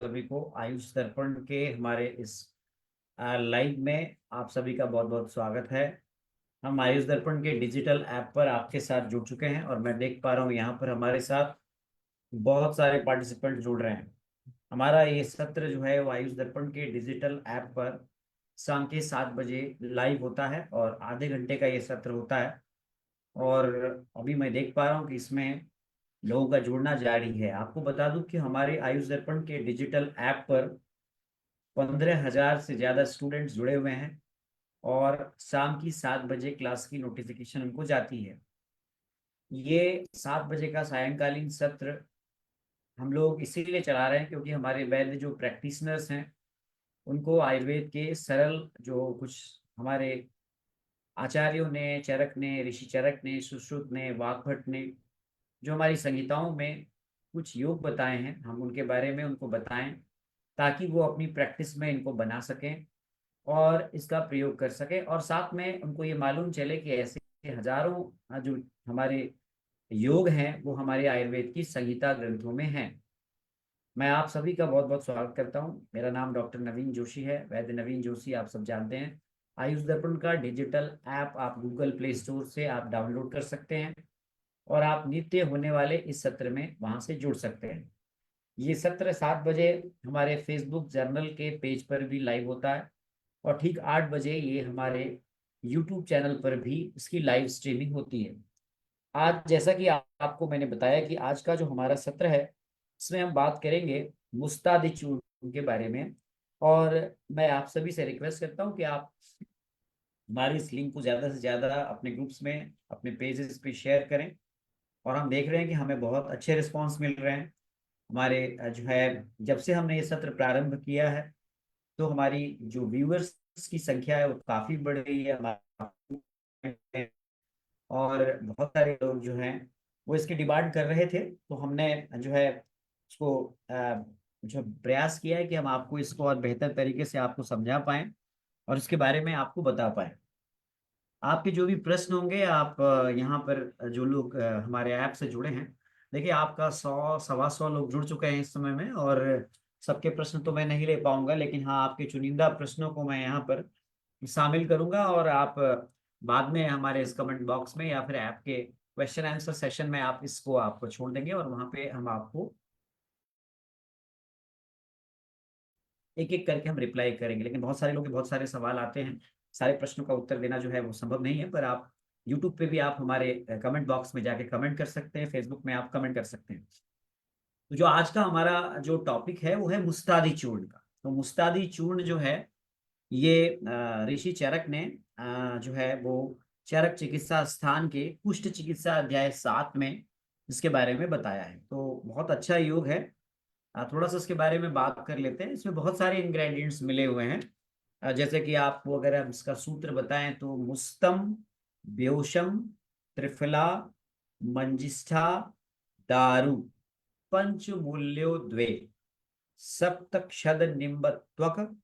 सभी को आयुष दर्पण के हमारे इस लाइव में आप सभी का बहुत बहुत स्वागत है। हम आयुष दर्पण के डिजिटल ऐप पर आपके साथ जुड़ चुके हैं और मैं देख पा रहा हूँ यहाँ पर हमारे साथ बहुत सारे पार्टिसिपेंट जुड़ रहे हैं। हमारा ये सत्र जो है वो आयुष दर्पण के डिजिटल ऐप पर शाम के 7 बजे लाइव होता है और आधे घंटे का ये सत्र होता है। और अभी मैं देख पा रहा हूँ कि इसमें लोगों का जुड़ना जारी है। आपको बता दूं कि हमारे आयुष दर्पण के डिजिटल ऐप पर 15,000 से ज्यादा स्टूडेंट्स जुड़े हुए हैं और शाम की 7 बजे क्लास की नोटिफिकेशन उनको जाती है। ये 7 बजे का सायंकालीन सत्र हम लोग इसीलिए चला रहे हैं क्योंकि हमारे वैद्य जो प्रैक्टिशनर्स हैं उनको आयुर्वेद के सरल जो कुछ हमारे आचार्यों ने, चरक ने, ऋषि चरक ने, सुश्रुत ने, वाग्भट ने जो हमारी संहिताओं में कुछ योग बताए हैं, हम उनके बारे में उनको बताएं ताकि वो अपनी प्रैक्टिस में इनको बना सकें और इसका प्रयोग कर सकें। और साथ में उनको ये मालूम चले कि ऐसे हजारों जो हमारे योग हैं वो हमारे आयुर्वेद की संहिता ग्रंथों में हैं। मैं आप सभी का बहुत बहुत स्वागत करता हूं। मेरा नाम डॉक्टर नवीन जोशी है, वैद्य नवीन जोशी आप सब जानते हैं। आयुष दर्पण का डिजिटल ऐप आप गूगल प्ले स्टोर से आप डाउनलोड कर सकते हैं और आप नित्य होने वाले इस सत्र में वहां से जुड़ सकते हैं। ये सत्र 7 बजे हमारे फेसबुक जर्नल के पेज पर भी लाइव होता है और ठीक 8 बजे ये हमारे यूट्यूब चैनल पर भी इसकी लाइव स्ट्रीमिंग होती है। आज जैसा कि आपको मैंने बताया कि आज का जो हमारा सत्र है इसमें हम बात करेंगे मुस्तादी चूर्ण के बारे में। और मैं आप सभी से रिक्वेस्ट करता हूं कि आप हमारी इस लिंक को ज़्यादा से ज़्यादा अपने ग्रुप्स में, अपने पेजेस पे शेयर करें। और हम देख रहे हैं कि हमें बहुत अच्छे रिस्पॉन्स मिल रहे हैं। हमारे जो है जब से हमने ये सत्र प्रारंभ किया है तो हमारी जो व्यूअर्स की संख्या है वो काफी बढ़ रही है हमारे। और बहुत सारे लोग जो हैं वो इसकी डिमांड कर रहे थे तो हमने जो है उसको जो प्रयास किया है कि हम आपको इसको और बेहतर तरीके से आपको समझा पाएं और इसके बारे में आपको बता पाएं। आपके जो भी प्रश्न होंगे आप यहाँ पर जो लोग हमारे ऐप से जुड़े हैं, देखिए आपका 100 सवा 100 लोग जुड़ चुके हैं इस समय में। और सबके प्रश्न तो मैं नहीं ले पाऊंगा, लेकिन हाँ आपके चुनिंदा प्रश्नों को मैं यहाँ पर शामिल करूंगा और आप बाद में हमारे इस कमेंट बॉक्स में या फिर ऐप के क्वेश्चन आंसर सेशन में आप इसको आपको छोड़ देंगे और वहां पे हम आपको एक एक करके हम रिप्लाई करेंगे। लेकिन बहुत सारे लोग के बहुत सारे सवाल आते हैं, सारे प्रश्नों का उत्तर देना जो है वो संभव नहीं है। पर आप यूट्यूब पे भी आप हमारे कमेंट बॉक्स में जाके कमेंट कर सकते हैं, फेसबुक में आप कमेंट कर सकते हैं। तो जो आज का हमारा जो टॉपिक है वो है मुस्तादी चूर्ण का। तो मुस्तादी चूर्ण जो है ये ऋषि चरक ने जो है वो चरक चिकित्सा स्थान के कुष्ठ चिकित्सा अध्याय 7 में इसके बारे में बताया है। तो बहुत अच्छा योग है। थोड़ा सा इसके बारे में बात कर लेते हैं। इसमें बहुत सारे इंग्रेडिएंट्स मिले हुए हैं। जैसे कि आपको अगर हम इसका सूत्र बताएं तो मुस्तम, व्योशम, त्रिफला, मंजिष्ठा, दारु, पंचमूल्यो द्वे, सप्तक्षद निम्बत्वक,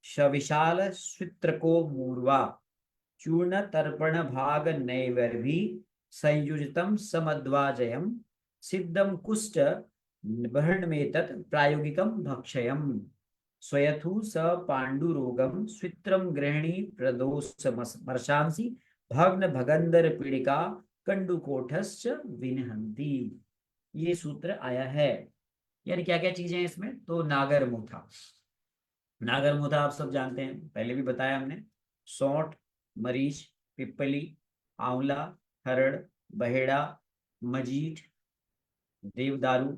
शविशाल स्वित्रको मूर्वा, चूर्ण तर्पण भाग नैवर्भी, संयुजितम समद्वाजयम, सिद्धम कुष्ठ बर्हणमेतत् प्रायोगिकम भक्षयम, स्वयथु स पांडुरोगम स्वित्रम गृहिणी प्रदोष मर्शांसी, भग्न भगंदर पीड़िका कंडुकोठश्च विनहंती। ये सूत्र आया है। यानी क्या क्या चीजें हैं इसमें, तो नागर मुथा। नागर मुथा आप सब जानते हैं, पहले भी बताया हमने। सौंठ, मरीच, पिप्पली, आंवला, हरड़, बहेड़ा, मजीठ, देवदारू,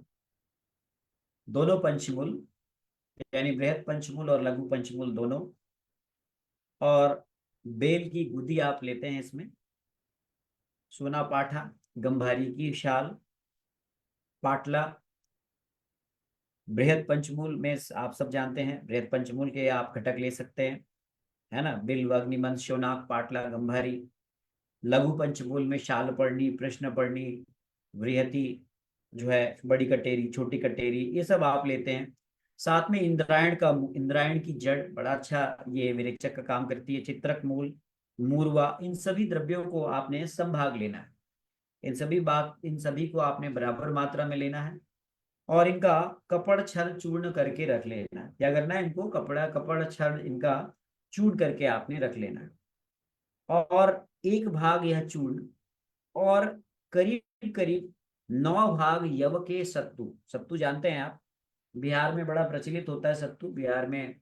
दोनों पंचमूल, यानी बृहद पंचमूल और लघु पंचमूल दोनों। और बेल की गुदी आप लेते हैं इसमें, सोना पाठा, गंभारी की शाल, पाटला। बृहद पंचमूल में आप सब जानते हैं, बृहद पंचमूल के आप घटक ले सकते हैं, है ना। बिल्व, अग्निमंथ, शोनाक, पाटला, गंभारी। लघु पंचमूल में शाल पढ़नी, प्रश्न पढ़नी, वृहति जो है बड़ी कटेरी, छोटी कटेरी, ये सब आप लेते हैं। साथ में इंद्रायण की जड़ बड़ा अच्छा ये विरेचक का काम करती है। चित्रक मूल, मूरवा, इन सभी द्रव्यों को आपने संभाग लेना है। इन सभी को आपने बराबर मात्रा में लेना है। और इनका कपड़ छल चूर्ण करके रख लेना है। क्या करना है, इनको कपड़ छल इनका चूर्ण करके आपने रख लेना है। और एक भाग यह चूर्ण, और करीब करीब 9 भाग यव के सत्तू। सत्तू जानते हैं आप, बिहार में बड़ा प्रचलित होता है सत्तू। बिहार में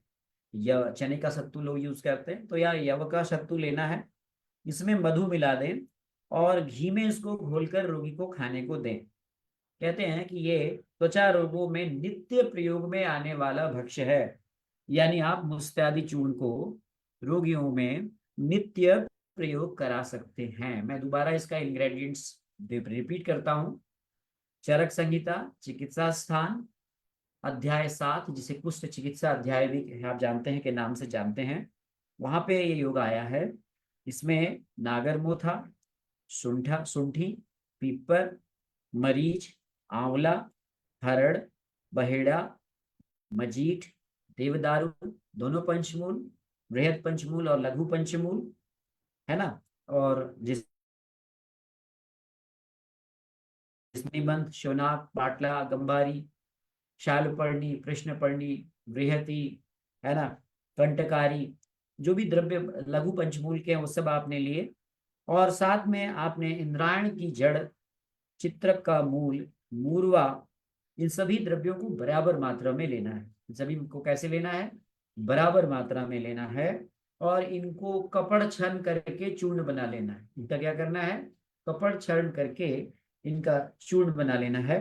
यव चने का सत्तू लोग यूज करते हैं, तो यह यव का सत्तू लेना है। इसमें मधु मिला दें और घी में इसको घोलकर रोगी को खाने को दें। कहते हैं कि ये त्वचा रोगों में नित्य प्रयोग में आने वाला भक्ष्य है। यानी आप मुस्तादी चूर्ण को रोगियों में नित्य प्रयोग करा सकते हैं। मैं दोबारा इसका इंग्रेडिएंट्स रिपीट करता हूँ। चरक संहिता चिकित्सा स्थान अध्याय 7, जिसे कुष्ठ चिकित्सा अध्याय भी आप जानते हैं के नाम से जानते हैं, वहां पे ये योग आया है। इसमें नागरमोथा, शुंठी, पीपर, मरीच, आंवला, हरड़, बहेड़ा, मजीठ, देवदारू, दोनों पंचमूल, बृहद पंचमूल और लघु पंचमूल, है ना। और निबंध, शोनाक, पाटला, गंबारी, शालपर्णी, कृष्णपर्णी, बृहति, है ना, कंटकारी, जो भी द्रव्य लघु पंचमूल के हैं वो सब आपने लिए। और साथ में आपने इंद्रायण की जड़, चित्रक का मूल, मूरवा, इन सभी द्रव्यों को बराबर मात्रा में लेना है। इन सभी को कैसे लेना है, बराबर मात्रा में लेना है। और इनको कपड़ छन करके चूर्ण बना लेना है। इनका क्या करना है, कपड़ छन करके इनका चूर्ण बना लेना है।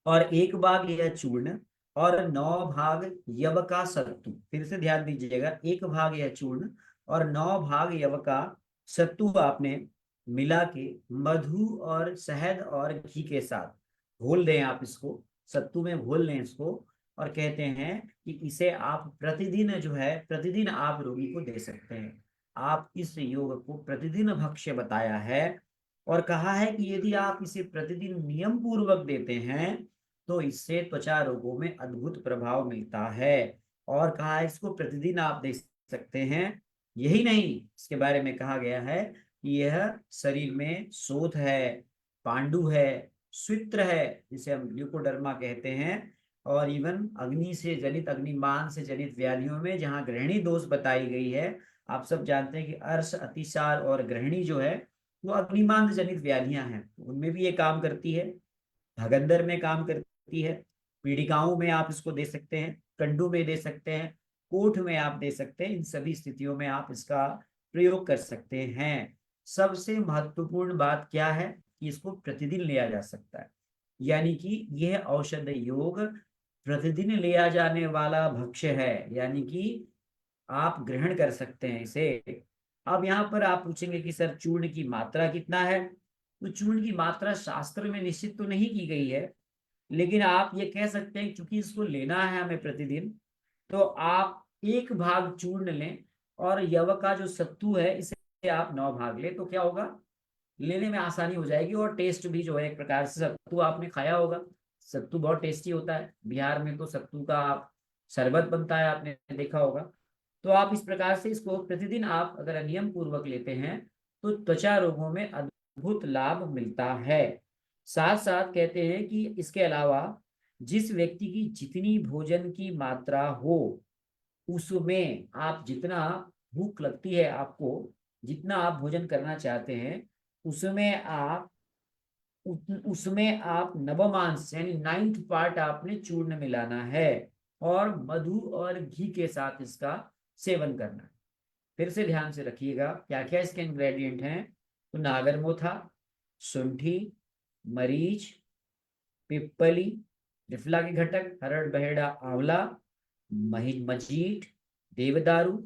और एक भाग यह चूर्ण और 9 भाग यव का सत्तू। फिर से ध्यान दीजिएगा, एक भाग यह चूर्ण और 9 भाग यव का सत्तू आपने मिला के मधु और शहद और घी के साथ घोल दें। आप इसको सत्तू में घोल लें इसको। और कहते हैं कि इसे आप प्रतिदिन जो है, प्रतिदिन आप रोगी को दे सकते हैं। आप इस योग को प्रतिदिन भक्ष्य बताया है। और कहा है कि यदि आप इसे प्रतिदिन नियम पूर्वक देते हैं तो इससे त्वचा रोगों में अद्भुत प्रभाव मिलता है। और कहा है इसको प्रतिदिन आप दे सकते हैं। यही नहीं, इसके बारे में कहा गया है कि यह शरीर में शोथ है, पांडु है, स्वित्र है, जिसे हम ल्यूकोडर्मा कहते हैं। और इवन अग्नि से जनित, अग्निमान से जनित व्याधियों में जहाँ ग्रहणी दोष बताई गई है, आप सब जानते हैं कि अर्श, अतिसार और ग्रहणी जो है वो अग्निमान जनित व्याधियां हैं, उनमें भी ये काम करती है। भगंदर में काम करती है, पीड़िकाओं में आप इसको दे सकते हैं, कंडू में दे सकते हैं, कोठ में आप दे सकते हैं। इन सभी स्थितियों में आप इसका प्रयोग कर सकते हैं। सबसे महत्वपूर्ण बात क्या है कि इसको प्रतिदिन लिया जा सकता है। यानी कि यह औषध योग प्रतिदिन लिया जाने वाला भक्ष्य है, यानी कि आप ग्रहण कर सकते हैं इसे। अब यहाँ पर आप पूछेंगे कि सर चूर्ण की मात्रा कितना है। तो चूर्ण की मात्रा शास्त्र में निश्चित तो नहीं की गई है, लेकिन आप ये कह सकते हैं क्योंकि इसको लेना है हमें प्रतिदिन, तो आप एक भाग चूर्ण लें और यव का जो सत्तू है इसे आप 9 भाग लें। तो क्या होगा, लेने में आसानी हो जाएगी। और टेस्ट भी जो है, एक प्रकार से सत्तू आपने खाया होगा, सत्तू बहुत टेस्टी होता है। बिहार में तो सत्तू का शरबत बनता है, आपने देखा होगा। तो आप इस प्रकार से इसको प्रतिदिन आप अगर नियम पूर्वक लेते हैं तो त्वचा रोगों में अद्भुत लाभ मिलता है। साथ साथ कहते हैं कि इसके अलावा जिस व्यक्ति की जितनी भोजन की मात्रा हो, उसमें आप जितना भूख लगती है आपको, जितना आप भोजन करना चाहते हैं, उसमें आप उसमें आप नवमांश यानी 9th पार्ट आपने चूर्ण मिलाना है और मधु और घी के साथ इसका सेवन करना है। फिर से ध्यान से रखिएगा क्या क्या इसके इंग्रेडिएंट हैं। तो नागरमोथा, शुंठी, मरीच, पिप्पली, त्रिफला के घटक, हरड़, बहेड़ा, आंवला, मजीठ, देवदारू,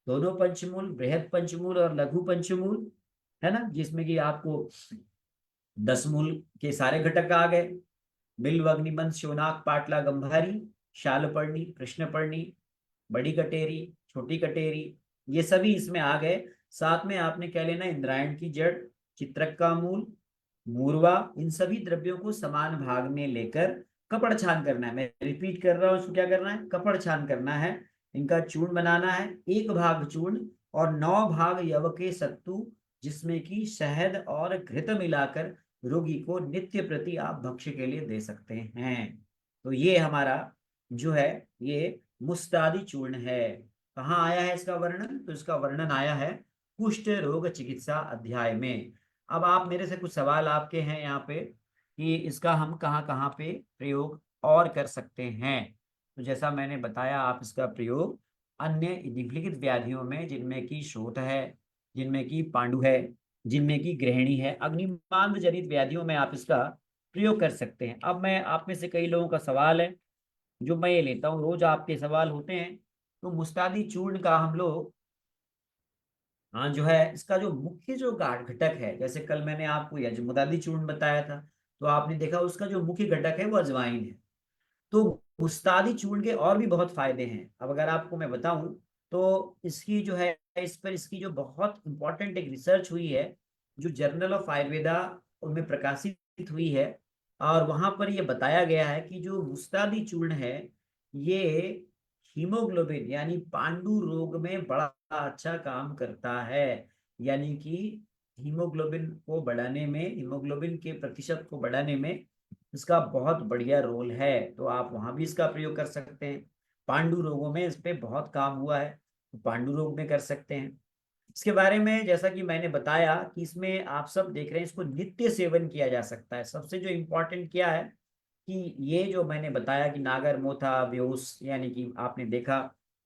दोनों पंचमूल, बृहद पंचमूल और लघु पंचमूल, है ना, जिसमें कि आपको 10 मूल के सारे घटक आ गए। बिल्व, अग्निबंध, शोनाक, पाटला, गंभारी, शालपर्णी, कृष्णपर्णी, बड़ी कटेरी, छोटी कटेरी, ये सभी इसमें आ गए। साथ में आपने क्या लेना, इंद्रायण की जड़, चित्रक का मूल, मूरवा, इन सभी द्रव्यों को समान भाग में लेकर कपड़ छान करना है। मैं रिपीट कर रहा हूं, इसको क्या करना है, कपड़ छान करना है। इनका चूर्ण बनाना है, एक भाग चूर्ण और 9 भाग यव के सत्तू, जिसमें कि शहद और घृत मिलाकर रोगी को नित्य प्रति आप भक्ष्य के लिए दे सकते हैं। तो ये हमारा जो है ये मुस्तादी चूर्ण है। कहाँ आया है इसका वर्णन? तो इसका वर्णन आया है कुष्ठ रोग चिकित्सा अध्याय में। अब आप मेरे से कुछ सवाल आपके हैं यहाँ पे कि इसका हम कहाँ कहाँ पे प्रयोग और कर सकते हैं। तो जैसा मैंने बताया, आप इसका प्रयोग अन्य निम्नलिखित व्याधियों में, जिनमें की शोथ है, जिनमें की पांडु है, जिनमें की गृहिणी है, अग्निमांद जनित व्याधियों में आप इसका प्रयोग कर सकते हैं। अब मैं आप में से कई लोगों का सवाल है जो मैं ये लेता हूँ, रोज आपके सवाल होते हैं। तो मुस्तादी चूर्ण का हम लोग, हाँ, जो है इसका जो मुख्य जो घटक है, जैसे कल मैंने आपको यजमुदादी चूर्ण बताया था, तो आपने देखा उसका जो मुख्य घटक है वो अजवाइन है। तो मुस्तादी चूर्ण के और भी बहुत फायदे हैं। अब अगर आपको मैं बताऊं तो इसकी जो है, इस पर इसकी जो बहुत इंपॉर्टेंट एक रिसर्च हुई है, जो जर्नल ऑफ आयुर्वेदा उनमें प्रकाशित हुई है, और वहां पर यह बताया गया है कि जो मुस्तादी चूर्ण है ये हीमोग्लोबिन यानी पांडु रोग में बड़ा अच्छा काम करता है। यानी कि हीमोग्लोबिन को बढ़ाने में, हीमोग्लोबिन के प्रतिशत को बढ़ाने में इसका बहुत बढ़िया रोल है। तो आप वहां भी इसका प्रयोग कर सकते हैं। पांडु रोगों में इस पे बहुत काम हुआ है, तो पांडु रोग में कर सकते हैं। इसके बारे में जैसा कि मैंने बताया कि इसमें आप सब देख रहे हैं, इसको नित्य सेवन किया जा सकता है। सबसे जो इम्पोर्टेंट क्या है कि ये जो मैंने बताया कि नागर मोथा व्योस, यानी कि आपने देखा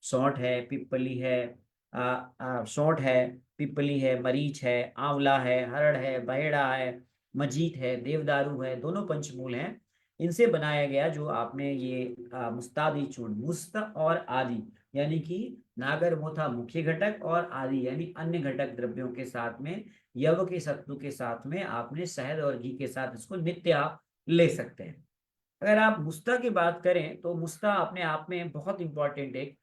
सौंठ है, पिप्पली है, सौंठ है, पिप्पली है, मरीच है, आंवला है, हरड़ है, बहेड़ा है, मजीठ है, देवदारू है, दोनों पंचमूल हैं। इनसे बनाया गया जो आपने ये मुस्तादी चूर्ण, मुस्त और आदि यानी कि नागर मोथा मुख्य घटक और आदि यानी अन्य घटक द्रव्यों के साथ में, यव के सत्तू के साथ में आपने शहद और घी के साथ इसको नित्य आप ले सकते हैं। अगर आप मुस्ता की बात करें तो मुस्ता अपने आप में बहुत इंपॉर्टेंट एक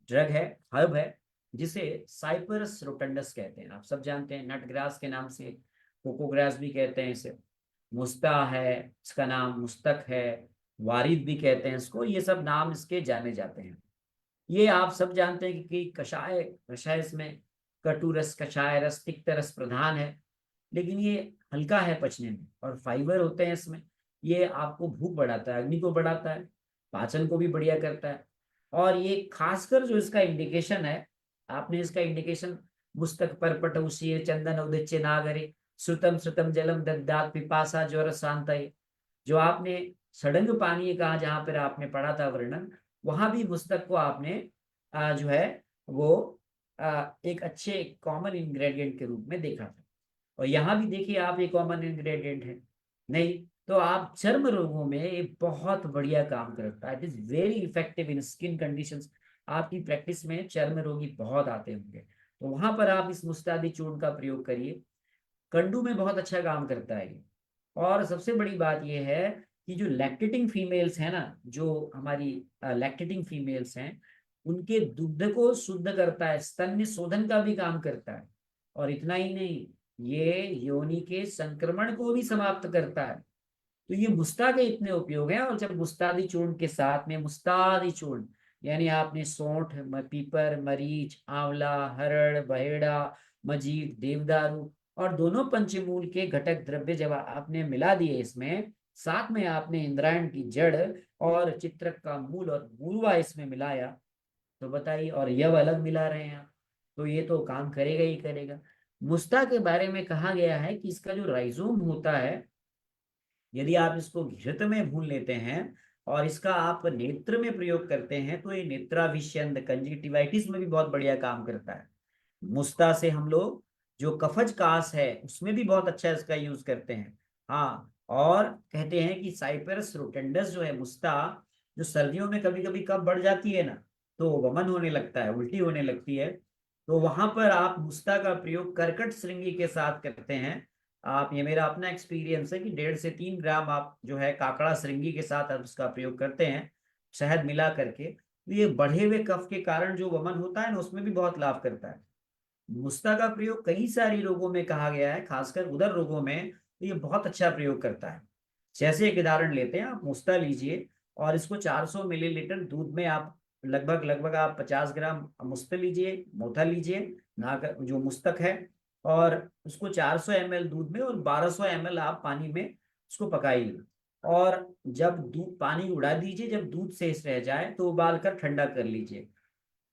ड्रग है, हर्ब है, जिसे साइपरस रोटंडस कहते हैं। आप सब जानते हैं, नट ग्रास के नाम से, कोकोग्रास भी कहते हैं इसे। मुस्ता है, इसका नाम मुस्तक है, वारिद भी कहते हैं इसको। ये सब नाम इसके जाने जाते हैं। ये आप सब जानते हैं कि कषाय रस है इसमें, कटु रस, कषाय रस, तिक्त रस प्रधान है। लेकिन ये हल्का है पचने में, और फाइबर होते हैं इसमें। ये आपको भूख बढ़ाता है, अग्नि को बढ़ाता है, पाचन को भी बढ़िया करता है। और ये खासकर जो इसका इंडिकेशन है, आपने इसका इंडिकेशन मुस्तक पर पटौसी चंदन उदिच्य नागरे श्रुतम श्रुतम जलम दद्दात पिपासा ज्वर शांत, जो आपने सड़ंग पानी कहा, जहां पर आपने पढ़ा था वर्णन, वहां भी मुस्तक को आपने जो है वो एक अच्छे कॉमन इंग्रेडिएंट के रूप में देखा था। और यहाँ भी देखिए आप, एक कॉमन इंग्रेडिएंट है नहीं। तो आप चर्म रोगों में ये बहुत बढ़िया काम करता है। It is very effective in skin conditions. आपकी प्रैक्टिस में चर्म रोगी बहुत आते होंगे, तो वहां पर आप इस मुस्तादी चूर्ण का प्रयोग करिए। कंडू में बहुत अच्छा काम करता है ये। और सबसे बड़ी बात यह है कि जो लैक्टेटिंग फीमेल्स हैं ना, जो हमारी लैक्टेटिंग फीमेल्स हैं, उनके दुग्ध को शुद्ध करता है, स्तन्य शोधन का भी काम करता है। और इतना ही नहीं, ये योनि के संक्रमण को भी समाप्त करता है। तो ये मुस्ता के इतने उपयोग हैं। और जब मुस्तादी चूर्ण के साथ में मुस्तादी चूर्ण, यानी आपने सौंठ, पीपर, मरीच, आंवला, हरड़, बहेड़ा, मजीठ, देवदारू और दोनों पंचमूल के घटक द्रव्य जब आपने मिला दिए इसमें, साथ में आपने इंद्रायण की जड़ और चित्रक का मूल और मूलवा इसमें मिलाया, तो बताइए, और यह अलग मिला रहे हैं आप, तो ये तो काम करेगा ही करेगा। मुस्ता के बारे में कहा गया है कि इसका जो राइजोम होता है, यदि आप इसको घृत में भून लेते हैं और इसका आप नेत्र में प्रयोग करते हैं, तो ये नेत्राभिष्यंद, कंजक्टिवाइटिस में भी बहुत बढ़िया काम करता है। मुस्ता से हम लोग जो कफज कास है उसमें भी बहुत अच्छा इसका यूज करते हैं। हाँ, और कहते हैं कि साइपरस रोटेंडस जो है मुस्ता, जो सर्दियों में कभी कभी कफ बढ़ जाती है ना, तो वमन होने लगता है, उल्टी होने लगती है, तो वहां पर आप मुस्ता का प्रयोग कर्कट श्रृंगी के साथ करते हैं। आप, ये मेरा अपना एक्सपीरियंस है कि 1.5 से 3 ग्राम आप जो है काकड़ा श्रृंगी के साथ आप उसका प्रयोग करते हैं, शहद मिला करके, तो ये बढ़े हुए कफ के कारण जो वमन होता है ना, उसमें भी बहुत लाभ करता है। मुस्ता का प्रयोग कई सारी रोगों में कहा गया है, खासकर उदर रोगों में तो ये बहुत अच्छा प्रयोग करता है। जैसे एक उदाहरण लेते हैं, आप मुस्ता लीजिए और इसको 400 मिलीलीटर दूध में आप लगभग लगभग आप 50 ग्राम मुस्ता लीजिए, मोथा लीजिए, नाक जो मुस्तक है, और उसको 400 ml दूध में और 1200 ml आप पानी में उसको पकाइए। और जब दूध पानी उड़ा दीजिए, जब दूध शेष रह जाए तो उबाल कर ठंडा कर लीजिए।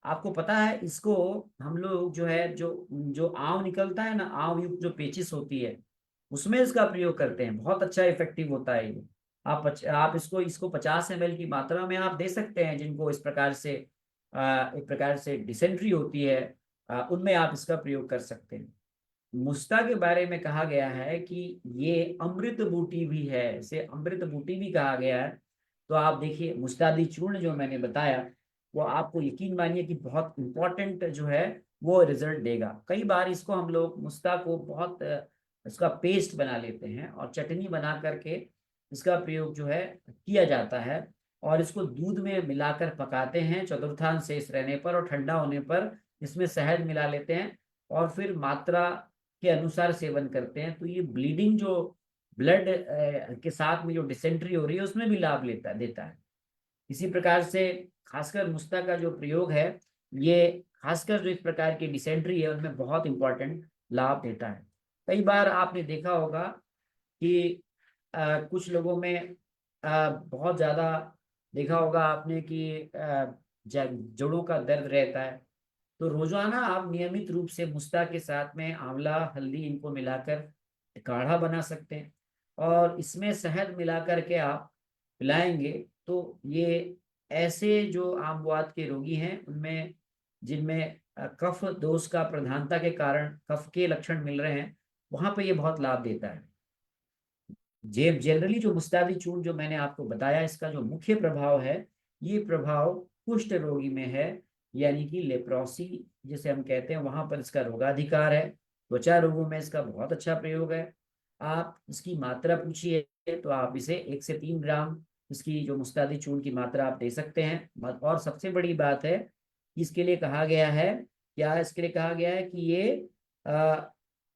आपको पता है इसको हम लोग जो है, जो जो आंव निकलता है ना, आंव युक्त जो पेचिस होती है, उसमें इसका प्रयोग करते हैं। बहुत अच्छा इफेक्टिव होता है ये। आप इसको इसको 50 ml की मात्रा में आप दे सकते हैं, जिनको इस प्रकार से एक प्रकार से डिसेंट्री होती है, उनमें आप इसका प्रयोग कर सकते हैं। मुस्ता के बारे में कहा गया है कि ये अमृत बूटी भी है, इसे अमृत बूटी भी कहा गया है। तो आप देखिए, मुस्तादी चूर्ण जो मैंने बताया, वो आपको यकीन मानिए कि बहुत इंपॉर्टेंट जो है वो रिजल्ट देगा। कई बार इसको हम लोग मुस्ता को बहुत इसका पेस्ट बना लेते हैं और चटनी बना करके इसका प्रयोग जो है किया जाता है। और इसको दूध में मिलाकर पकाते हैं चतुर्थांश शेष रहने पर, और ठंडा होने पर इसमें शहद मिला लेते हैं और फिर मात्रा के अनुसार सेवन करते हैं। तो ये ब्लीडिंग जो ब्लड के साथ में जो डिसेंट्री हो रही है उसमें भी लाभ देता है। इसी प्रकार से खासकर मुस्ता का जो प्रयोग है, ये खासकर जो इस प्रकार की डिसेंट्री है उनमें बहुत इंपॉर्टेंट लाभ देता है। कई बार आपने देखा होगा कि कुछ लोगों में बहुत ज्यादा देखा होगा आपने कि जोड़ों का दर्द रहता है। तो रोजाना आप नियमित रूप से मुस्ता के साथ में आंवला हल्दी इनको मिलाकर काढ़ा बना सकते हैं, और इसमें शहद मिलाकर के आप पिलाएंगे तो ये ऐसे जो आम वात के रोगी हैं उनमें, जिनमें कफ दोष का प्रधानता के कारण कफ के लक्षण मिल रहे हैं, वहां पे ये बहुत लाभ देता है। जे जनरली जो मुस्तादी चूर्ण जो मैंने आपको बताया, इसका जो मुख्य प्रभाव है, ये प्रभाव कुष्ठ रोगी में है, यानी कि लेप्रोसी जिसे हम कहते हैं, वहां पर इसका रोगाधिकार है। त्वचा रोगों में इसका बहुत अच्छा प्रयोग है। आप इसकी मात्रा पूछिए तो आप इसे 1 से 3 ग्राम इसकी जो मुस्तादी चूर्ण की मात्रा आप दे सकते हैं। और सबसे बड़ी बात है कि इसके लिए कहा गया है, क्या इसके लिए कहा गया है कि ये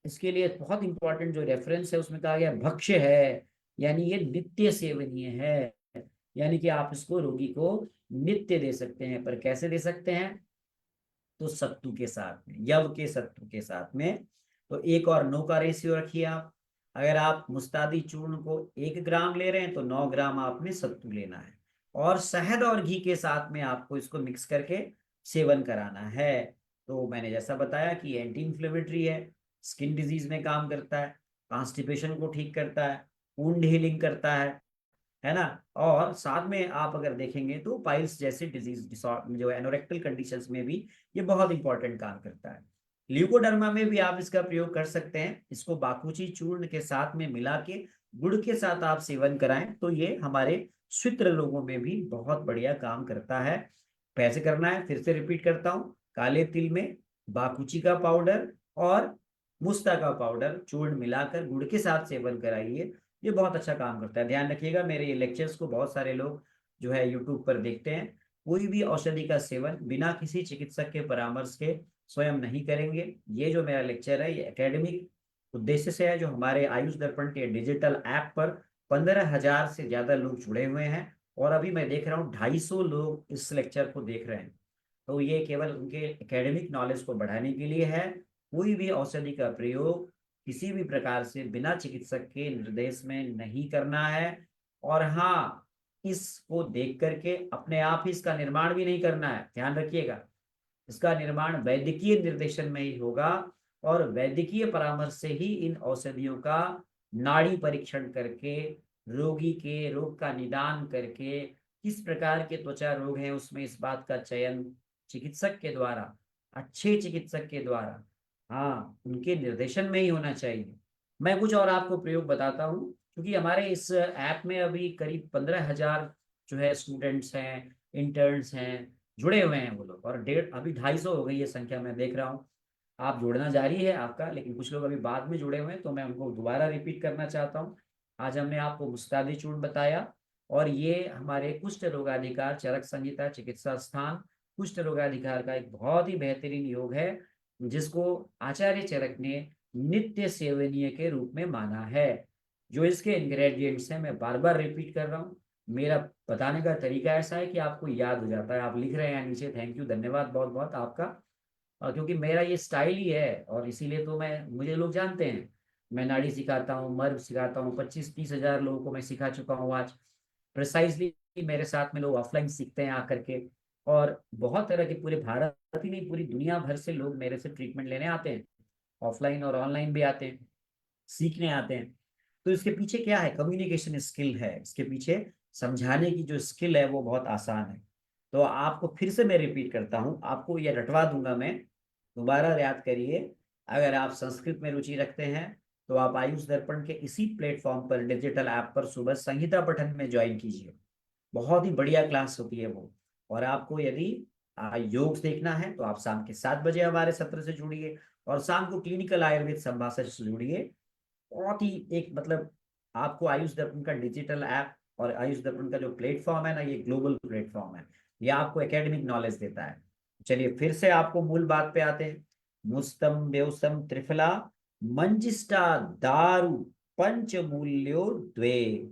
इसके लिए बहुत इंपॉर्टेंट जो रेफरेंस है उसमें कहा गया भक्ष्य है, यानी ये नित्य सेवनीय है। यानी कि आप इसको रोगी को नित्य दे सकते हैं। पर कैसे दे सकते हैं? तो सत्तू के साथ में, यव के सत्तू के साथ में। तो 1 और 9 का रेशियो रखिए आप। अगर आप मुस्तादी चूर्ण को 1 ग्राम ले रहे हैं तो 9 ग्राम आपने सत्तू लेना है, और शहद और घी के साथ में आपको इसको मिक्स करके सेवन कराना है। तो मैंने जैसा बताया कि एंटी इंफ्लेमेटरी है, स्किन डिजीज में काम करता है, कॉन्स्टिपेशन को ठीक करता है, वुंड हीलिंग करता है ना। और साथ में आप अगर देखेंगे तो पाइल्स जैसे डिजीज जो एनोरेक्टल कंडीशंस में भी ये बहुत इंपॉर्टेंट काम करता है। ल्यूकोडर्मा में भी आप इसका प्रयोग कर सकते हैं। इसको बाकुची चूर्ण के साथ में मिला के गुड़ के साथ आप सेवन कराएं तो ये हमारे शित्र रोगों में भी बहुत बढ़िया काम करता है। कैसे करना है फिर से रिपीट करता हूँ। काले तिल में बाकुची का पाउडर और मुस्ता का पाउडर चूर्ण मिलाकर गुड़ के साथ सेवन कराइए। ये बहुत अच्छा काम करता है। ध्यान रखिएगा, मेरे ये लेक्चर्स को बहुत सारे लोग जो है यूट्यूब पर देखते हैं। कोई भी औषधि का सेवन बिना किसी चिकित्सक के परामर्श के स्वयं नहीं करेंगे। ये जो मेरा लेक्चर है ये एकेडमिक उद्देश्य से है। जो हमारे आयुष दर्पण के डिजिटल ऐप पर 15,000 से ज्यादा लोग जुड़े हुए हैं, और अभी मैं देख रहा हूँ 250 लोग इस लेक्चर को देख रहे हैं। तो ये केवल उनके एकेडमिक नॉलेज को बढ़ाने के लिए है। कोई भी औषधि का प्रयोग किसी भी प्रकार से बिना चिकित्सक के निर्देश में नहीं करना है। और हाँ, इसको देख करके अपने आप ही इसका निर्माण भी नहीं करना है। ध्यान रखिएगा, इसका निर्माण वैद्यकीय निर्देशन में ही होगा, और वैद्यकीय परामर्श से ही इन औषधियों का नाड़ी परीक्षण करके, रोगी के रोग का निदान करके, किस प्रकार के त्वचा रोग हैं उसमें इस बात का चयन चिकित्सक के द्वारा, अच्छे चिकित्सक के द्वारा, हाँ, उनके निर्देशन में ही होना चाहिए। मैं कुछ और आपको प्रयोग बताता हूँ, क्योंकि हमारे इस ऐप में अभी करीब 15,000 जो है स्टूडेंट्स हैं, इंटर्न्स हैं, जुड़े हुए हैं वो लोग। और डेढ़ अभी 250 हो गई है संख्या, मैं देख रहा हूँ। आप जुड़ना जारी है आपका, लेकिन कुछ लोग अभी बाद में जुड़े हुए हैं तो मैं उनको दोबारा रिपीट करना चाहता हूँ। आज हमने आपको मुस्तादी चूर्ण बताया, और ये हमारे कुष्ठ रोगाधिकार चरक संहिता चिकित्सा स्थान कुष्ठ रोगाधिकार का एक बहुत ही बेहतरीन योग है, जिसको आचार्य चरक ने नित्य सेवनीय के रूप में माना है। जो इसके इंग्रेडिएंट्स हैं मैं बार बार रिपीट कर रहा हूँ। मेरा बताने का तरीका ऐसा है कि आपको याद हो जाता है। आप लिख रहे हैं नीचे, थैंक यू, धन्यवाद बहुत बहुत आपका। और क्योंकि मेरा ये स्टाइल ही है, और इसीलिए तो मैं, मुझे लोग जानते हैं, मैं नाड़ी सिखाता हूँ, मर्म सिखाता हूँ, 25-30 हजार लोगों को मैं सिखा चुका हूँ आज प्रिसाइजली। मेरे साथ में लोग ऑफलाइन सीखते हैं आकर के, और बहुत तरह के, पूरे भारत ही नहीं पूरी दुनिया भर से लोग मेरे से ट्रीटमेंट लेने आते हैं, ऑफलाइन और ऑनलाइन भी आते हैं, सीखने आते हैं। तो इसके पीछे क्या है, कम्युनिकेशन स्किल है इसके पीछे, समझाने की जो स्किल है वो बहुत आसान है। तो आपको फिर से मैं रिपीट करता हूँ, आपको ये रटवा दूंगा मैं, दोबारा याद करिए। अगर आप संस्कृत में रुचि रखते हैं तो आप आयुष दर्पण के इसी प्लेटफॉर्म पर, डिजिटल ऐप पर सुबह संहिता पठन में ज्वाइन कीजिए। बहुत ही बढ़िया क्लास होती है वो। और आपको यदि योग देखना है तो आप शाम के 7 बजे हमारे सत्र से जुड़िए, और शाम को क्लिनिकल आयुर्वेद संभाषण से जुड़िए। बहुत ही एक मतलब, आपको आयुष दर्पण का डिजिटल ऐप और आयुष दर्पण का जो प्लेटफॉर्म है ना, ये ग्लोबल प्लेटफॉर्म है, ये आपको एकेडमिक नॉलेज देता है। चलिए फिर से आपको मूल बात पे आते हैं। मुस्तम व्यवसम त्रिफला मंजिष्टा दारु पंचमूल्यो द्वे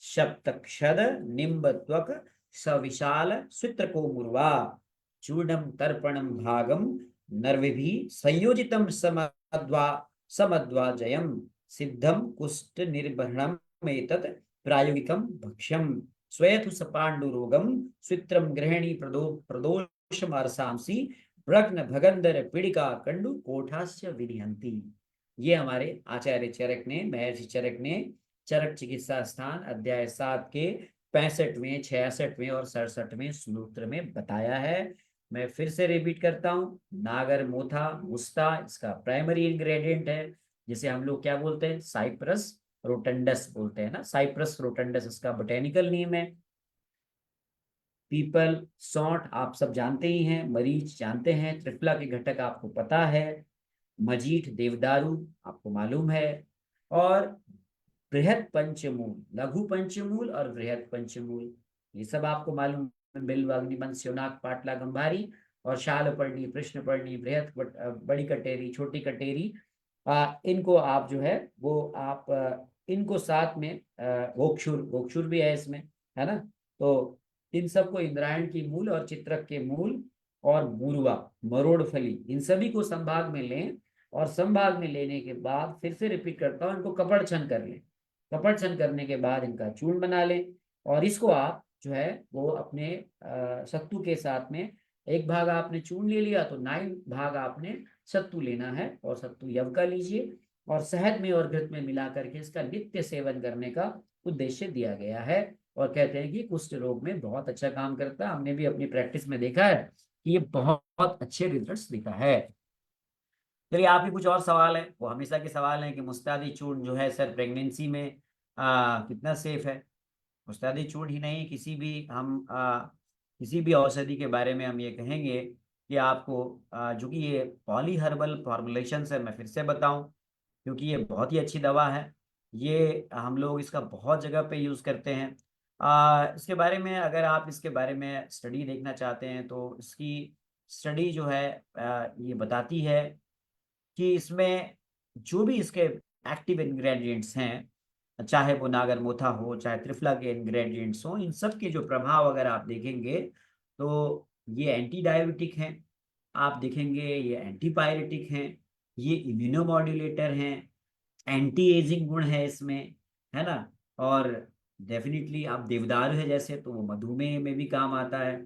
सप्तक्षद निम्बत्वक सविशाल सूत्रकोमुर्वा चूर्णम तर्पणम भागम नर्विभि संयोजितम समद्वा समद्वाजयम सिद्धम कुष्ठ निर्भरणम एतत् प्रायोगिकम भक्ष्यम स्वयथु सपाण्डुरोगम स्वित्रम गृहिणी प्रदोषमारसांसि ब्रग्न भगंदर पीड़िका कंडु कोठास्य विनिहंति। ये हमारे आचार्य चरक ने, महर्षि चरक ने चरक चिकित्सा स्थान अध्याय 7 के 65वें, 66वें और 67वें सूत्र में बताया है। मैं फिर से रिपीट करता हूँ, नागर मोथा मुस्ता इसका प्राइमरी इंग्रेडिएंट है, जिसे हम लोग क्या बोलते हैं, साइप्रस रोटंडस बोलते हैं ना, साइप्रस रोटंडस इसका बोटेनिकल नेम है। पीपल, सौंठ आप सब जानते ही हैं, मरीच जानते हैं, त्रिफला के घटक आपको पता है, मजीठ देवदारू आपको मालूम है, और बृहद पंचमूल, लघु पंचमूल और बृहद पंचमूल ये सब आपको मालूम है, बिल्व अग्निमन स्योनाक पाटला गंभारी और शालपर्णी कृष्णपर्णी बृहद बड़ी कटेरी छोटी कटेरी, इनको आप जो है वो आप इनको साथ में गोक्षुर, गोक्षुर भी है इसमें, है ना। तो इन सबको इंद्रायण की मूल और चित्रक के मूल और मूरवा मरोड़ फली, इन सभी को संभाग में लें, और संभाग में लेने के बाद फिर से रिपीट करता हूँ, इनको कपड़ छन कर लें। कपड़ छन करने के बाद इनका चूर्ण बना लें, और इसको आप जो है वो अपने सत्तू के साथ में, एक भाग आपने चूर्ण ले लिया तो 9 भाग आपने सत्तू लेना है, और सत्तू यव का लीजिए, और शहद में और घृत में मिला करके इसका नित्य सेवन करने का उद्देश्य दिया गया है। और कहते हैं कि कुष्ठ रोग में बहुत अच्छा काम करता है, हमने भी अपनी प्रैक्टिस में देखा है कि ये बहुत अच्छे रिजल्ट्स देता है। चलिए, आप भी कुछ और सवाल है, वो हमेशा के सवाल हैं कि मुस्तादी चूर्ण जो है सर प्रेगनेंसी में कितना सेफ है। मुस्तादी चूर्ण ही नहीं, किसी भी हम किसी भी औषधि के बारे में हम ये कहेंगे कि आपको जो कि ये पॉली हर्बल फॉर्मुलेशन है, मैं फिर से बताऊं, क्योंकि ये बहुत ही अच्छी दवा है। ये हम लोग इसका बहुत जगह पे यूज़ करते हैं। इसके बारे में अगर आप इसके बारे में स्टडी देखना चाहते हैं तो इसकी स्टडी जो है ये बताती है कि इसमें जो भी इसके एक्टिव इंग्रेडिएंट्स हैं, चाहे वो नागर मोथा हो, चाहे त्रिफला के इंग्रेडिएंट्स हो, इन सब के जो प्रभाव अगर आप देखेंगे तो ये एंटी डायबिटिक हैं, आप देखेंगे ये एंटीपायरेटिक हैं, ये इम्यूनोमॉड्यूलेटर हैं, एंटी एजिंग गुण है इसमें, है ना। और डेफिनेटली आप देवदारू है जैसे, तो वो मधुमेह में भी काम आता है।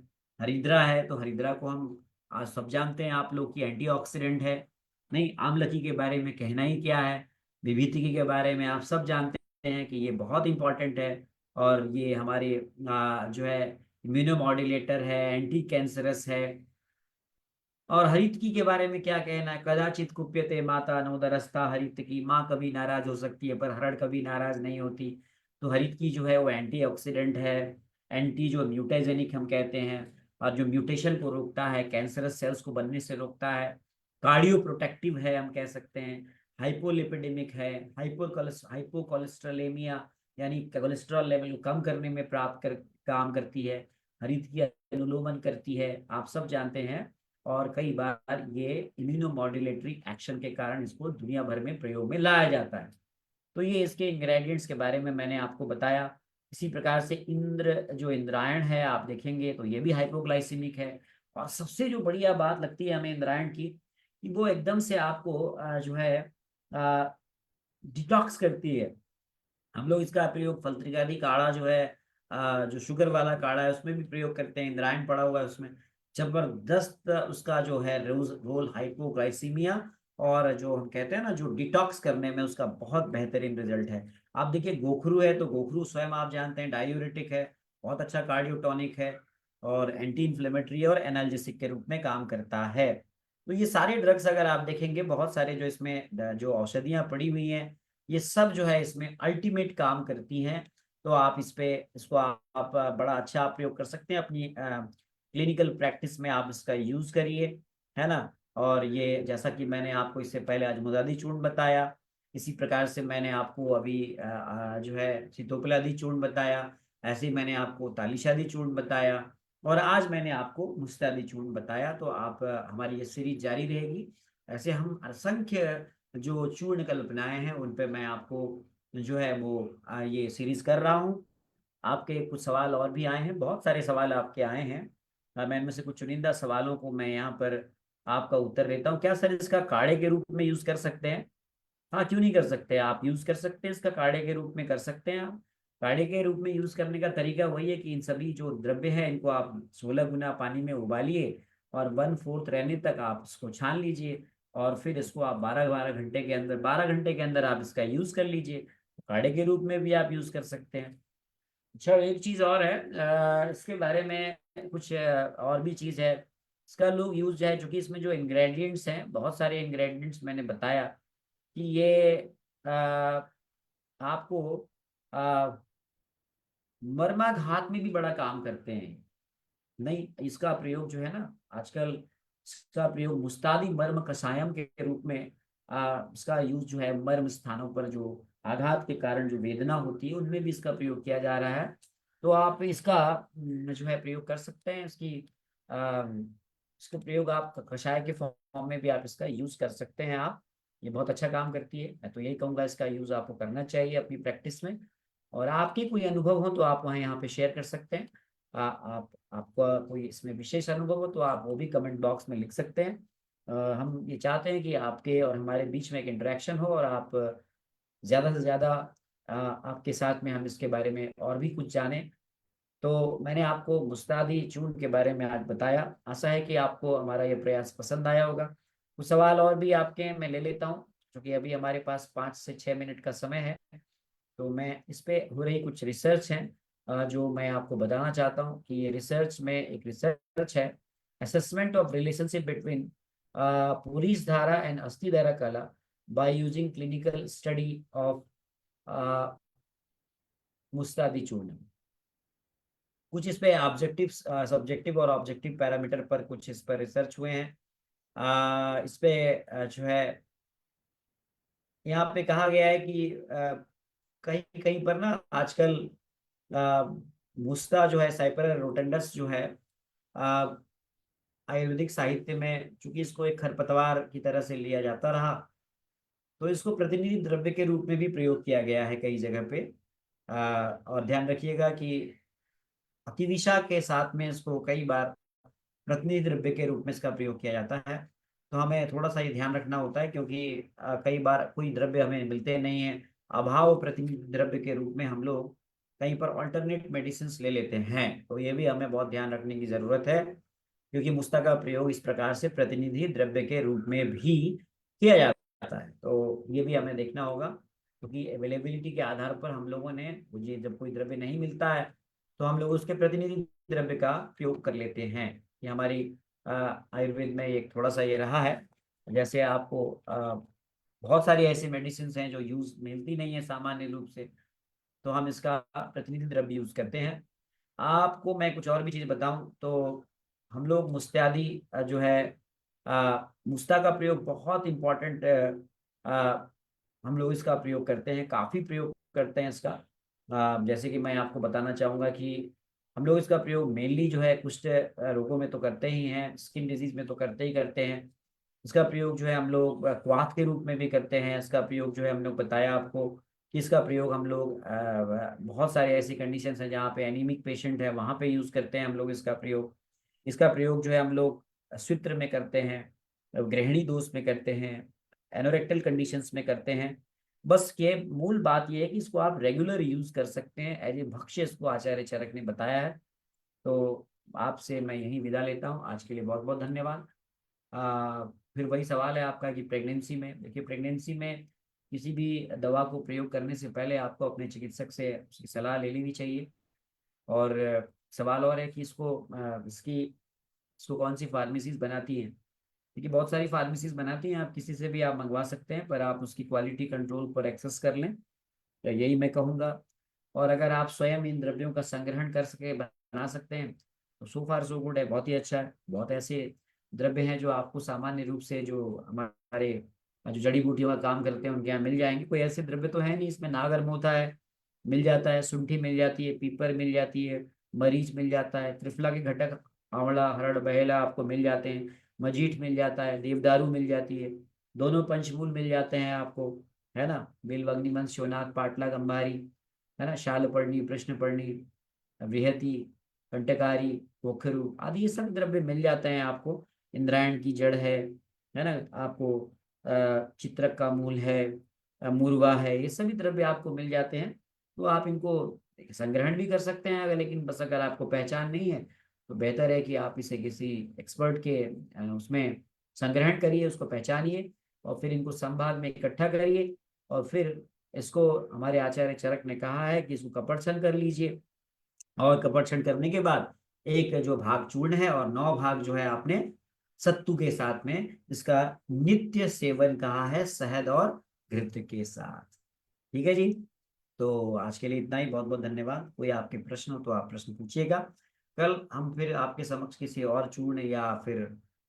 हरिद्रा है तो हरिद्रा को हम आज सब जानते हैं आप लोग की एंटीऑक्सीडेंट है। नहीं, आमलकी के बारे में कहना ही क्या है, विभीतिकी के बारे में आप सब जानते हैं कि ये बहुत इंपॉर्टेंट है, और ये हमारे जो है इम्यूनोमॉड्यूलेटर है, एंटी कैंसरस है। और हरित की के बारे में क्या कहना है, कदाचित कुप्यते माता नोदरस्ता हरित की, माँ कभी नाराज हो सकती है पर हरण कभी नाराज नहीं होती। तो हरित की जो है वो एंटीऑक्सीडेंट है, एंटी जो म्यूटेजेनिक हम कहते हैं, और जो म्यूटेशन को रोकता है, कैंसरस सेल्स को बनने से रोकता है, कार्डियो प्रोटेक्टिव है हम कह सकते हैं, हाइपोलिपिडेमिक है, हाइपोकोलेस्ट्रोलेमिया यानी कोलेस्ट्रॉल लेवल को कम करने में प्राप्त कर काम करती है, हरित की अनुलोमन करती है, आप सब जानते हैं। और कई बार ये इम्यूनोमॉड्यूलेटरी एक्शन के कारण इसको दुनिया भर में प्रयोग में लाया जाता है। तो ये इसके इंग्रेडिएंट्स के बारे में मैंने आपको बताया। इसी प्रकार से इंद्र जो इंद्रायण है आप देखेंगे तो ये भी हाइपोग्लाइसिमिक है। और सबसे जो बढ़िया बात लगती है हमें इंद्रायण की, कि वो एकदम से आपको जो है डिटॉक्स करती है। हम लोग इसका प्रयोग फलत्रिकादि काढ़ा जो है, जो शुगर वाला काढ़ा है उसमें भी प्रयोग करते हैं, इंद्रायण पड़ा हुआ है उसमें, जबरदस्त उसका जो है रोज रोल हाइपोग्लाइसीमिया और जो हम कहते हैं ना जो डिटॉक्स करने में उसका बहुत बेहतरीन रिजल्ट है। आप देखिए गोखरू है तो गोखरू स्वयं आप जानते हैं डायूरेटिक है, बहुत अच्छा कार्डियोटॉनिक है और एंटी इन्फ्लेमेटरी और एनाल्जेसिक के रूप में काम करता है। तो ये सारे ड्रग्स अगर आप देखेंगे, बहुत सारे जो इसमें जो औषधियां पड़ी हुई हैं, ये सब जो है इसमें अल्टीमेट काम करती हैं। तो आप इसको आप बड़ा अच्छा प्रयोग कर सकते हैं अपनी क्लिनिकल प्रैक्टिस में, आप इसका यूज करिए, है ना। और ये जैसा कि मैंने आपको इससे पहले अजमुदादी चूर्ण बताया, इसी प्रकार से मैंने आपको अभी जो है सीतोपलादी चूर्ण बताया, ऐसे ही मैंने आपको तालिशादी चूर्ण बताया, और आज मैंने आपको मुस्तादी चूर्ण बताया। तो आप हमारी ये सीरीज जारी रहेगी। ऐसे हम असंख्य जो चूर्ण कल्पनाएं हैं उन पे मैं आपको जो है वो ये सीरीज कर रहा हूँ। आपके कुछ सवाल और भी आए हैं, बहुत सारे सवाल आपके आए हैं। मैं इनमें से कुछ चुनिंदा सवालों को मैं यहाँ पर आपका उत्तर देता हूँ। क्या सर इसका काढ़े के रूप में यूज कर सकते हैं? हाँ, क्यों नहीं कर सकते, आप यूज कर सकते हैं, इसका काढ़े के रूप में कर सकते हैं आप। काढ़े के रूप में यूज करने का तरीका वही है कि इन सभी जो द्रव्य है इनको आप 16 गुना पानी में उबालिए और 1/4 रहने तक आप इसको छान लीजिए, और फिर इसको आप 12 घंटे के अंदर आप इसका यूज कर लीजिए। काढ़े के रूप में भी आप यूज कर सकते हैं। अच्छा, एक चीज और है, इसके बारे में कुछ और भी चीज है। इसका लोग यूज जो है, चूंकि इसमें जो इंग्रेडिएंट्स हैं, बहुत सारे इंग्रेडिएंट्स मैंने बताया कि ये आ, आपको आ, मर्माघात में भी बड़ा काम करते हैं। नहीं, इसका प्रयोग जो है ना आजकल, इसका प्रयोग मुस्तादी मर्म कषायम के रूप में इसका यूज जो है मर्म स्थानों पर जो आघात के कारण जो वेदना होती है उनमें भी इसका प्रयोग किया जा रहा है। तो आप इसका जो है प्रयोग कर सकते हैं, आ, इसका प्रयोग आप कषाय के फॉर्म में भी आप इसका यूज कर सकते हैं आप। ये बहुत अच्छा काम करती है, मैं तो यही कहूंगा इसका यूज आपको करना चाहिए अपनी प्रैक्टिस में। और आपके कोई अनुभव हो तो आप वहाँ यहाँ पे शेयर कर सकते हैं। आप आपका कोई इसमें विशेष अनुभव हो तो आप वो भी कमेंट बॉक्स में लिख सकते हैं। हम ये चाहते हैं कि आपके और हमारे बीच में एक इंटरेक्शन हो, और आप ज़्यादा से ज़्यादा आपके साथ में हम इसके बारे में और भी कुछ जानें। तो मैंने आपको मुस्तादी चूर्ण के बारे में आज बताया। आशा है कि आपको हमारा ये प्रयास पसंद आया होगा। कुछ सवाल और भी आपके मैं ले लेता हूँ, क्योंकि अभी हमारे पास 5 से 6 मिनट का समय है। तो मैं इस पे हो रही कुछ रिसर्च है जो मैं आपको बताना चाहता हूँ कि ये रिसर्च में एक रिसर्च है, असेसमेंट ऑफ रिलेशनशिप बिटवीन पुरीस धारा एंड अस्थि धारा कला by using clinical study of मुस्तादी चूर्ण। कुछ इस पे ऑब्जेक्टिव, सब्जेक्टिव और ऑब्जेक्टिव पैरामीटर पर कुछ इस पर रिसर्च हुए हैं। इस पे जो है यहाँ पे कहा गया है कि कहीं कहीं पर ना आजकल आ, मुस्ता जो है साइपर रोटेंडस जो है आ, आयुर्वेदिक साहित्य में, चूंकि इसको एक खरपतवार की तरह से लिया जाता रहा, तो इसको प्रतिनिधि द्रव्य के रूप में भी प्रयोग किया गया है कई जगह पे। और ध्यान रखिएगा कि अतिदिशा के साथ में इसको कई बार प्रतिनिधि द्रव्य के रूप में इसका प्रयोग किया जाता है। तो हमें थोड़ा सा ये ध्यान रखना होता है, क्योंकि कई बार कोई द्रव्य हमें मिलते नहीं है, अभाव प्रतिनिधि द्रव्य के रूप में हम लोग कहीं पर अल्टरनेट मेडिसिन ले लेते हैं। तो ये भी हमें बहुत ध्यान रखने की जरूरत है, क्योंकि मुस्ता का प्रयोग इस प्रकार से प्रतिनिधि द्रव्य के रूप में भी किया जाता है। तो ये भी हमें देखना होगा, क्योंकि अवेलेबिलिटी के आधार पर हम लोगों ने, मुझे जब कोई द्रव्य नहीं मिलता है तो हम लोग उसके प्रतिनिधि द्रव्य का प्रयोग कर लेते हैं। ये हमारी आयुर्वेद में एक थोड़ा सा ये रहा है। जैसे आपको बहुत सारी ऐसी मेडिसिन हैं जो यूज मिलती नहीं है सामान्य रूप से, तो हम इसका प्रतिनिधि द्रव्य यूज करते हैं। आपको मैं कुछ और भी चीज बताऊं तो हम लोग मुस्तादी जो है मुस्ता का प्रयोग बहुत इम्पोर्टेंट, हम लोग इसका प्रयोग करते हैं, काफी प्रयोग करते हैं इसका। जैसे कि मैं आपको बताना चाहूंगा कि हम लोग इसका प्रयोग मेनली जो है कुष्ठ रोगों में तो करते ही हैं, स्किन डिजीज में तो करते ही करते हैं। इसका प्रयोग जो है हम लोग क्वाथ के रूप में भी करते हैं। इसका प्रयोग जो है हम लोग बताया आपको कि इसका प्रयोग हम लोग बहुत सारे ऐसी कंडीशंस हैं जहाँ पे एनीमिक पेशेंट है, वहाँ पे यूज करते हैं हम लोग इसका प्रयोग। इसका प्रयोग जो है हम लोग सूत्र में करते हैं। गृहिणी दोष में करते हैं, एनोरेक्टल कंडीशंस में करते हैं। बस ये मूल बात ये है कि इसको आप रेगुलर यूज कर सकते हैं, एज ए भक्ष्य इसको आचार्य चरक ने बताया है। तो आपसे मैं यही विदा लेता हूँ, आज के लिए बहुत बहुत धन्यवाद। फिर वही सवाल है आपका कि प्रेगनेंसी में, देखिए प्रेगनेंसी में किसी भी दवा को प्रयोग करने से पहले आपको अपने चिकित्सक से उसकी सलाह ले लेनी चाहिए। और सवाल और है कि इसको कौन सी फार्मेसीज बनाती हैं। देखिए बहुत सारी फार्मेसीज बनाती हैं, आप किसी से भी आप मंगवा सकते हैं, पर आप उसकी क्वालिटी कंट्रोल पर एक्सेस कर लें, तो यही मैं कहूँगा। और अगर आप स्वयं इन द्रव्यों का संग्रहण कर सके, बना सकते हैं, तो सो फार सो गुड है, बहुत ही अच्छा है। बहुत ऐसे द्रव्य हैं जो आपको सामान्य रूप से, जो हमारे जो जड़ी बूटियों का काम करते हैं उनके यहाँ मिल जाएंगे। कोई ऐसे द्रव्य तो है नहीं, इसमें नागरम होता है, मिल जाता है, शुंठी मिल जाती है, पीपर मिल जाती है, मरीच मिल जाता है, त्रिफला के घटक आंवला हरड़ बहेला आपको मिल जाते हैं, मजीठ मिल जाता है, देवदारू मिल जाती है, दोनों पंचमूल मिल जाते हैं आपको, है ना, बिल्व, शोनाक, पाटला, गंभारी, है ना, शालपर्णी, प्रश्नपर्णी, बृहति, कंटकारी, पोखरू आदि ये सब द्रव्य मिल जाते हैं आपको। इंद्रायण की जड़ है ना, आपको चित्रक का मूल है, मुरवा है, ये सभी द्रव्य आपको मिल जाते हैं। तो आप इनको संग्रहण भी कर सकते हैं, अगर, लेकिन बस अगर आपको पहचान नहीं है तो बेहतर है कि आप इसे किसी एक्सपर्ट के उसमें संग्रहण करिए, उसको पहचानिए, और फिर इनको संभाग में इकट्ठा करिए। और फिर इसको, हमारे आचार्य चरक ने कहा है कि इसको कपटसन कर लीजिए, और कपटसन करने के बाद एक जो भाग चूर्ण है और 9 भाग जो है आपने सत्तू के साथ में, इसका नित्य सेवन कहा है शहद और घृत के साथ। ठीक है जी। तो आज के लिए इतना ही, बहुत बहुत धन्यवाद। कोई आपके प्रश्न हो तो आप प्रश्न पूछिएगा। कल हम फिर आपके समक्ष किसी और चूर्ण या फिर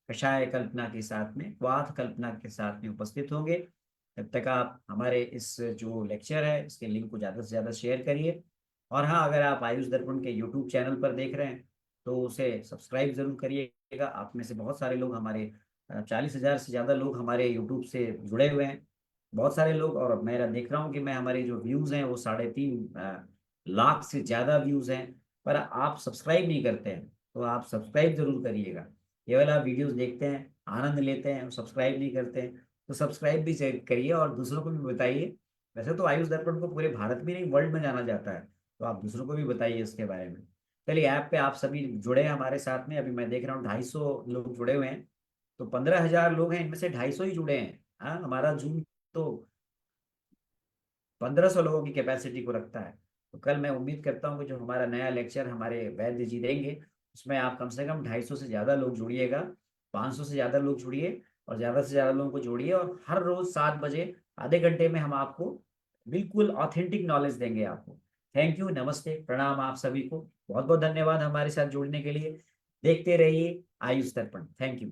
कषाय कल्पना के साथ में, वात कल्पना के साथ में उपस्थित होंगे। तब तक आप हमारे इस जो लेक्चर है इसके लिंक को ज़्यादा से ज़्यादा शेयर करिए। और हाँ, अगर आप आयुष दर्पण के यूट्यूब चैनल पर देख रहे हैं तो उसे सब्सक्राइब जरूर करिएगा। आप में से बहुत सारे लोग हमारे 40,000 से ज़्यादा लोग हमारे यूट्यूब से जुड़े हुए हैं, बहुत सारे लोग। और मेरा देख रहा हूँ कि मैं, हमारे जो व्यूज़ हैं वो 3.5 लाख से ज़्यादा व्यूज़ हैं, पर आप सब्सक्राइब नहीं करते हैं। तो आप सब्सक्राइब जरूर करिएगा। केवल आप वीडियोस देखते हैं, आनंद लेते हैं, सब्सक्राइब नहीं करते हैं। तो सब्सक्राइब भी करिए और दूसरों को भी बताइए। वैसे तो आयुष दर्पण को पूरे भारत में नहीं, वर्ल्ड में जाना जाता है, तो आप दूसरों को भी बताइए इसके बारे में। चलिए, ऐप पे आप सभी जुड़े हैं हमारे साथ में, अभी मैं देख रहा हूँ 250 लोग जुड़े हुए हैं। तो 15,000 लोग हैं, इनमें से 250 ही जुड़े हैं। हाँ, हमारा जूम तो 1,500 लोगों की कैपेसिटी को रखता है। तो कल मैं उम्मीद करता हूँ कि जो हमारा नया लेक्चर हमारे वैद्य जी देंगे, उसमें आप कम से कम 250 से ज़्यादा लोग जुड़िएगा, 500 से ज़्यादा लोग जुड़िए, और ज़्यादा से ज़्यादा लोगों को जोड़िए। और हर रोज़ 7 बजे आधे घंटे में हम आपको बिल्कुल ऑथेंटिक नॉलेज देंगे आपको। थैंक यू, नमस्ते, प्रणाम आप सभी को, बहुत बहुत धन्यवाद हमारे साथ जुड़ने के लिए। देखते रहिए आयुष दर्पण। Thank you.